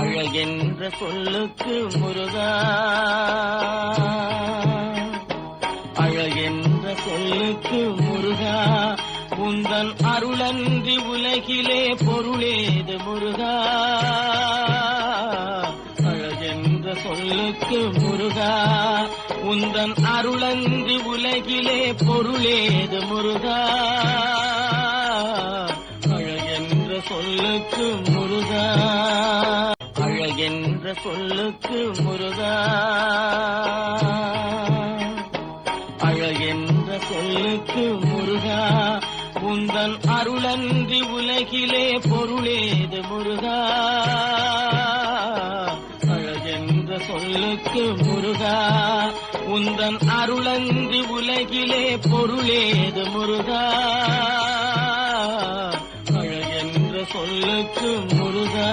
அழகென்ற சொல்லுக்கு முருகா, அழகென்ற சொல்லுக்கு முருகா, உந்தன் அருளன்றி உலகிலே பொருளேது முருகா. அழகென்ற சொல்லுக்கு முருகா, உந்தன் அருளன்றி உலகிலே பொருளேது முருகா. அழகென்ற சொல்லுக்கு முருகா, அழகென்ற சொல்லுக்கு முருகா, அழகென்ற சொல்லுக்கு முருகா, உந்தன் அருளன்றி உலகிலே பொருளேது முருகா. அழகென்ற சொல்லுக்கு முருகா, உந்தன் அருளன்றி உலகிலே பொருளேது முருகா. அழகென்ற சொல்லுக்கு முருகா.